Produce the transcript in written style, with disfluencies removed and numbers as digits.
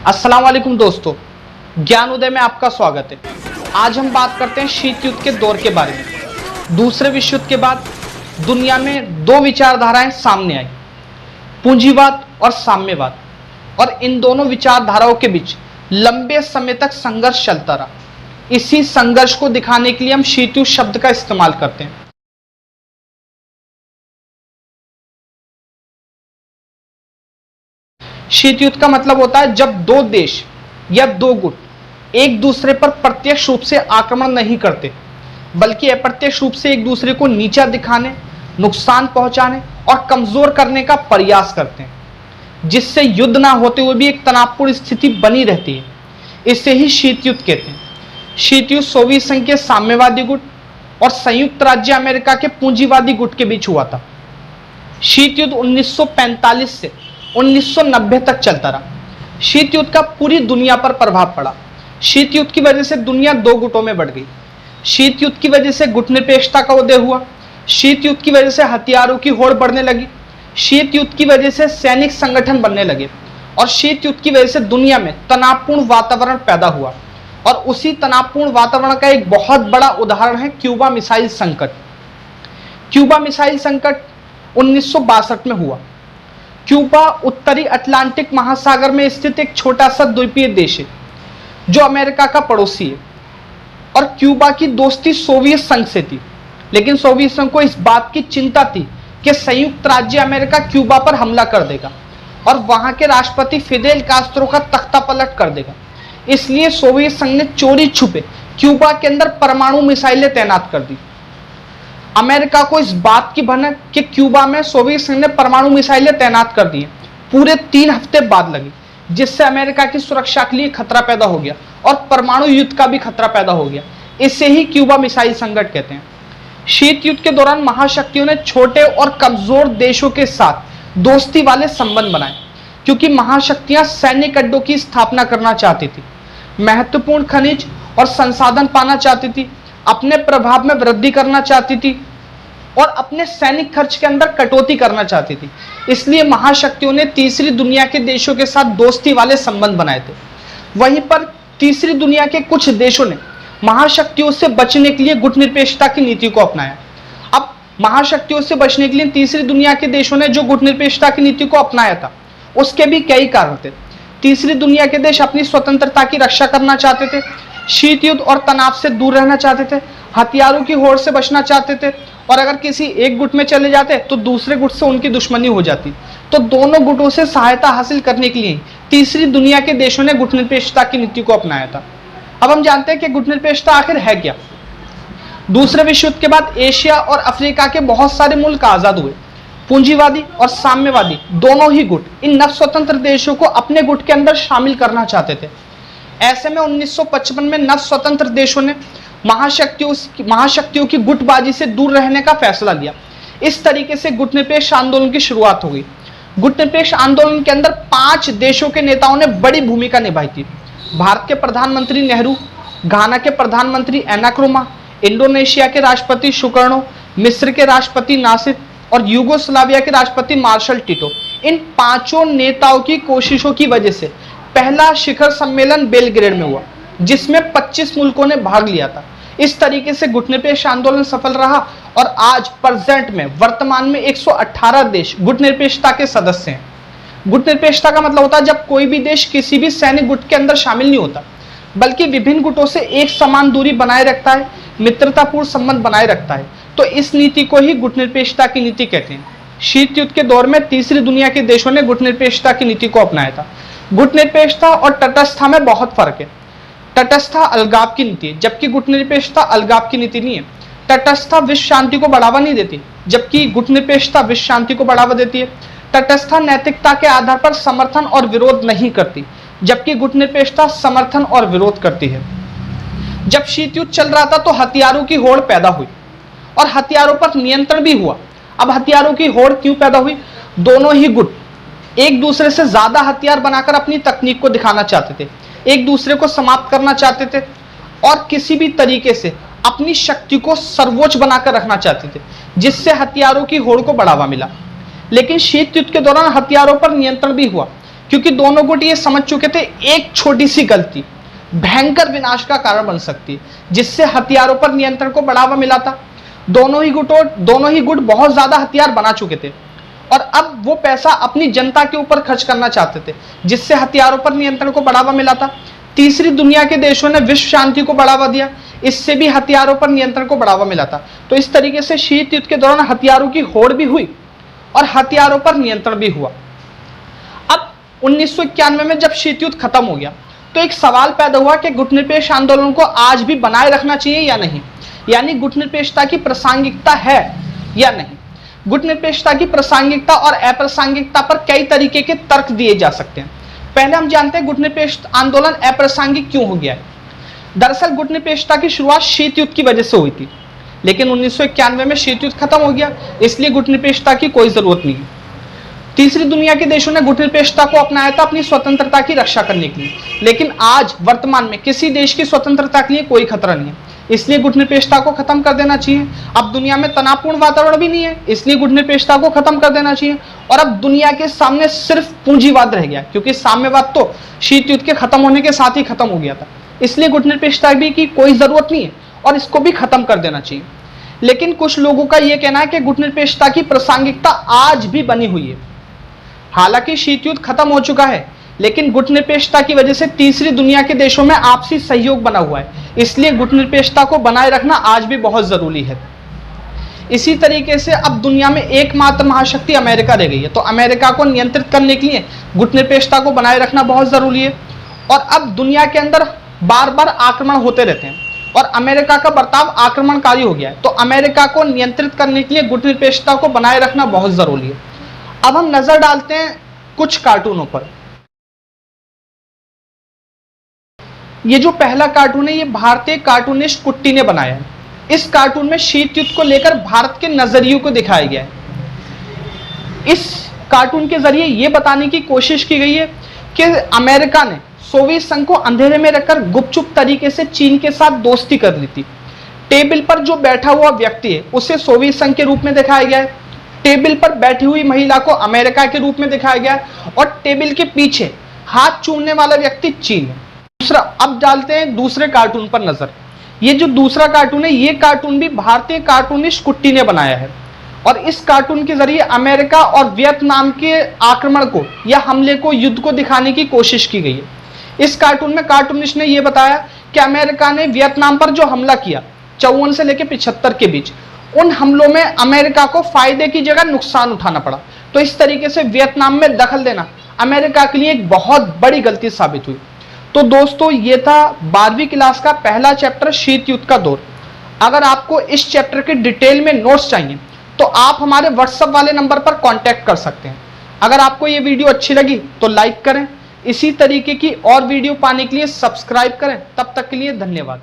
अस्सलाम वालेकुम दोस्तों, ज्ञान उदय में आपका स्वागत है। आज हम बात करते हैं शीत युद्ध के दौर के बारे में। दूसरे विश्व युद्ध के बाद दुनिया में दो विचारधाराएं सामने आई, पूंजीवाद और साम्यवाद, और इन दोनों विचारधाराओं के बीच लंबे समय तक संघर्ष चलता रहा। इसी संघर्ष को दिखाने के लिए हम शीत युद्ध शब्द का इस्तेमाल करते हैं। शीत युद्ध का मतलब होता है जब दो देश या दो गुट एक दूसरे पर प्रत्यक्ष रूप से आक्रमण नहीं करते, बल्कि अप्रत्यक्ष रूप से एक दूसरे को नीचा दिखाने, नुकसान पहुंचाने और कमजोर करने का प्रयास करते हैं, जिससे युद्ध ना होते हुए भी एक तनावपूर्ण स्थिति बनी रहती है। इसे ही शीत युद्ध कहते हैं। शीत युद्ध सोवियत संघ के साम्यवादी गुट और संयुक्त राज्य अमेरिका के पूंजीवादी गुट के बीच हुआ था। शीत युद्ध 1945 से 1990 तक चलता रहा। शीत युद्ध का पूरी दुनिया पर प्रभाव पड़ा। शीत युद्ध की वजह से दुनिया दो गुटों में बढ़ गई। शीत युद्ध की वजह से गुटनिरपेक्षता का उदय हुआ। शीत युद्ध की वजह से हथियारों की होड़ बढ़ने लगी। शीत युद्ध की वजह से सैनिक संगठन बनने लगे और शीत युद्ध की वजह से दुनिया में तनावपूर्ण वातावरण पैदा हुआ। और उसी तनावपूर्ण वातावरण का एक बहुत बड़ा उदाहरण है क्यूबा मिसाइल संकट। क्यूबा मिसाइल संकट 1962 में हुआ। क्यूबा उत्तरी अटलांटिक महासागर में स्थित एक छोटा सा द्वीपीय देश है जो अमेरिका का पड़ोसी है, और क्यूबा की दोस्ती सोवियत संघ से थी। लेकिन सोवियत संघ को इस बात की चिंता थी कि संयुक्त राज्य अमेरिका क्यूबा पर हमला कर देगा और वहां के राष्ट्रपति फिदेल कास्त्रो का तख्ता पलट कर देगा। इसलिए सोवियत संघ ने चोरी छुपे क्यूबा के अंदर परमाणु मिसाइलें तैनात कर दी। अमेरिका को इस बात की भनक कि क्यूबा में सोवियत संघ ने परमाणु मिसाइलें तैनात कर दी, पूरे 3 हफ्ते बाद लगी, जिससे अमेरिका की सुरक्षा के लिए खतरा पैदा हो गया और परमाणु युद्ध का भी खतरा पैदा हो गया। इसे ही क्यूबा मिसाइल संकट कहते हैं। शीत युद्ध के दौरान महाशक्तियों ने छोटे और कमजोर देशों के साथ दोस्ती वाले संबंध बनाए, क्योंकि महाशक्तियां सैनिक अड्डों की स्थापना करना चाहती थी, महत्वपूर्ण खनिज और संसाधन पाना चाहती थी, अपने प्रभाव में वृद्धि करना चाहती थी और अपने सैनिक खर्च के अंदर कटौती करना चाहती थी। इसलिए महाशक्तियों ने तीसरी दुनिया के देशों के साथ दोस्ती वाले संबंध बनाए थे। वहीं पर तीसरी दुनिया के कुछ देशों ने महाशक्तियों से बचने के लिए गुटनिरपेक्षता की नीति को अपनाया। अब महाशक्तियों से बचने के लिए तीसरी दुनिया के देशों ने जो गुटनिरपेक्षता की नीति को अपनाया था, उसके भी कई कारण थे। तीसरी दुनिया के देश अपनी स्वतंत्रता की रक्षा करना चाहते थे, शीत युद्ध और तनाव से दूर रहना चाहते थे, हथियारों की होड़ से बचना चाहते थे, और अगर किसी एक गुट में चले जाते तो दूसरे गुट से उनकी दुश्मनी हो जाती। तो दोनों गुटों से सहायता हासिल करने के लिए तीसरी दुनिया के देशों ने गुटनिरपेक्षता की नीति को अपनाया था। अब हम जानते हैं कि गुटनिरपेक्षता आखिर है क्या। दूसरे विश्व युद्ध के बाद एशिया और अफ्रीका के बहुत सारे मुल्क आजाद हुए। पूंजीवादी और साम्यवादी दोनों ही गुट इन नव स्वतंत्र देशों को अपने गुट के अंदर शामिल करना चाहते थे। ऐसे में 1955 में नव स्वतंत्र देशों ने महाशक्तियों की गुटबाजी से दूर रहने का फैसला लिया। इस तरीके से गुटनिरपेक्ष आंदोलन की शुरुआत हो गई। गुटनिरपेक्ष आंदोलन के अंदर 5 देशों के नेताओं ने बड़ी भूमिका निभाई थी। भारत के प्रधानमंत्री नेहरू, घाना के प्रधानमंत्री एनाक्रोमा, इंडोनेशिया के राष्ट्रपति सुकर्णो, मिस्र के राष्ट्रपति नासिर और यूगोस्लाविया के राष्ट्रपति मार्शल टिटो। इन 5 नेताओं की कोशिशों की वजह से पहला शिखर सम्मेलन बेलग्रेड में हुआ, जिसमें 25 मुल्कों ने भाग लिया था। इस तरीके से गुटनिरपेक्ष आंदोलन सफल रहा और आज प्रेजेंट में वर्तमान में 118 देश गुटनिरपेक्षता के सदस्य हैं। गुटनिरपेक्षता का मतलब होता है जब कोई भी देश किसी भी सैनिक गुट के अंदर शामिल नहीं होता, बल्कि विभिन्न गुटों से एक समान दूरी बनाए रखता है, मित्रतापूर्ण संबंध बनाए रखता है। तो इस नीति को ही गुटनिरपेक्षता की नीति कहते हैं। शीत युद्ध के दौर में तीसरी दुनिया के देशों ने गुटनिरपेक्षता की नीति को अपनाया था। गुटनिरपेक्षता और तटस्थता में बहुत फर्क है। तटस्थता अलगाव की नीति है, जबकि गुटनिरपेक्षता अलगाव की नीति नहीं है। तटस्थता विश्व शांति को बढ़ावा नहीं देती, जबकि गुटनिरपेक्षता विश्व शांति को बढ़ावा देती है। तटस्थता नैतिकता के आधार पर समर्थन और विरोध नहीं करती, जबकि गुटनिरपेक्षता समर्थन और विरोध करती है। जब शीत युद्ध चल रहा था तो हथियारों की होड़ पैदा हुई और हथियारों पर नियंत्रण भी हुआ। अब हथियारों की होड़ क्यों पैदा हुई? दोनों ही गुट एक दूसरे से ज्यादा हथियार बनाकर अपनी तकनीक को दिखाना चाहते थे, एक दूसरे को समाप्त करना चाहते थे और किसी भी तरीके से अपनी शक्ति को सर्वोच्च बनाकर रखना चाहते थे, जिससे हथियारों की होड़ को बढ़ावा मिला। लेकिन शीत युद्ध के दौरान हथियारों पर नियंत्रण भी हुआ, क्योंकि दोनों गुट ये समझ चुके थे एक छोटी सी गलती भयंकर विनाश का कारण बन सकती है, जिससे हथियारों पर नियंत्रण को बढ़ावा मिला था। दोनों ही गुट बहुत ज्यादा हथियार बना चुके थे और अब वो पैसा अपनी जनता के ऊपर खर्च करना चाहते थे, जिससे हथियारों पर नियंत्रण को बढ़ावा मिला था। तीसरी दुनिया के देशों ने विश्व शांति को बढ़ावा दिया, इससे भी हथियारों पर नियंत्रण को बढ़ावा मिला था। तो इस तरीके से शीत युद्ध के दौरान हथियारों की होड़ भी हुई और हथियारों पर नियंत्रण भी हुआ। अब 1991 में जब शीत युद्ध खत्म हो गया तो एक सवाल पैदा हुआ कि गुटनिरपेक्ष आंदोलन को आज भी बनाए रखना चाहिए या नहीं, यानी गुटनिरपेक्षता की प्रासंगिकता है या नहीं। गुटनिरपेक्षता की प्रासंगिकता और अप्रासंगिकता पर कई तरीके के तर्क दिए जा सकते हैं। पहले हम जानते हैं गुटनिरपेक्ष आंदोलन अप्रासंगिक क्यों हो गया है। दरअसल गुटनिरपेक्षता की शुरुआत शीत युद्ध की वजह से हुई थी, लेकिन 1991 में शीत युद्ध खत्म हो गया, इसलिए गुटनिरपेक्षता की कोई जरूरत नहीं है। तीसरी दुनिया के देशों ने गुटनिरपेक्षता को अपनाया था अपनी स्वतंत्रता की रक्षा करने के लिए, लेकिन आज वर्तमान में किसी देश की स्वतंत्रता के लिए कोई खतरा नहीं है, इसलिए गुटनिरपेक्षता को खत्म कर देना चाहिए। अब दुनिया में तनावपूर्ण वातावरण भी नहीं है, इसलिए गुटनिरपेक्षता को खत्म कर देना चाहिए। और अब दुनिया के सामने सिर्फ पूंजीवाद रह गया, क्योंकि साम्यवाद तो शीत युद्ध के खत्म होने के साथ ही खत्म हो गया था, इसलिए गुटनिरपेक्षता भी की कोई जरूरत नहीं है और इसको भी खत्म कर देना चाहिए। लेकिन कुछ लोगों का यह कहना है कि गुटनिरपेक्षता की प्रासंगिकता आज भी बनी हुई है। हालांकि शीत युद्ध खत्म हो चुका है, लेकिन गुटनिरपेक्षता की वजह से तीसरी दुनिया के देशों में आपसी सहयोग बना हुआ है, इसलिए गुटनिरपेक्षता को बनाए रखना आज भी बहुत जरूरी है। इसी तरीके से अब दुनिया में एकमात्र महाशक्ति अमेरिका रह गई है, तो अमेरिका को नियंत्रित करने के लिए गुटनिरपेक्षता को बनाए रखना बहुत जरूरी है। और अब दुनिया के अंदर बार बार आक्रमण होते रहते हैं और अमेरिका का बर्ताव आक्रमणकारी हो गया है, तो अमेरिका को नियंत्रित करने के लिए गुटनिरपेक्षता को बनाए रखना बहुत जरूरी है। अब हम नजर डालते हैं कुछ कार्टूनों पर। ये जो पहला कार्टून है, ये भारतीय कार्टूनिस्ट कुट्टी ने बनाया है। इस कार्टून में शीत युद्ध को लेकर भारत के नजरियों को दिखाया गया है। इस कार्टून के जरिए ये बताने की कोशिश की गई है कि अमेरिका ने सोवियत संघ को अंधेरे में रखकर गुपचुप तरीके से चीन के साथ दोस्ती कर ली थी। टेबल पर जो बैठा हुआ व्यक्ति है उसे सोवियत संघ के रूप में दिखाया गया है, टेबल पर बैठी हुई महिला को अमेरिका के रूप में दिखाया गया है और टेबल के पीछे हाथ चूमने वाला व्यक्ति चीन है। दूसरा, अब डालते हैं दूसरे कार्टून पर नजर। ये जो दूसरा कार्टून है, ये कार्टून भी भारतीय कार्टूनिस्ट कुट्टी ने बनाया है और इस कार्टून के जरिए अमेरिका और वियतनाम के आक्रमण को या हमले को, युद्ध को दिखाने की कोशिश की गई है। इस कार्टून में कार्टूनिस्ट ने यह बताया कि अमेरिका ने वियतनाम पर जो हमला किया 54 से लेकर 75 के बीच, उन हमलों में अमेरिका को फायदे की जगह नुकसान उठाना पड़ा। तो इस तरीके से वियतनाम में दखल देना अमेरिका के लिए एक बहुत बड़ी गलती साबित हुई। तो दोस्तों, ये था 12वीं क्लास का पहला चैप्टर शीत युद्ध का दौर। अगर आपको इस चैप्टर के डिटेल में नोट्स चाहिए तो आप हमारे व्हाट्सएप वाले नंबर पर कांटेक्ट कर सकते हैं। अगर आपको ये वीडियो अच्छी लगी तो लाइक करें। इसी तरीके की और वीडियो पाने के लिए सब्सक्राइब करें। तब तक के लिए धन्यवाद।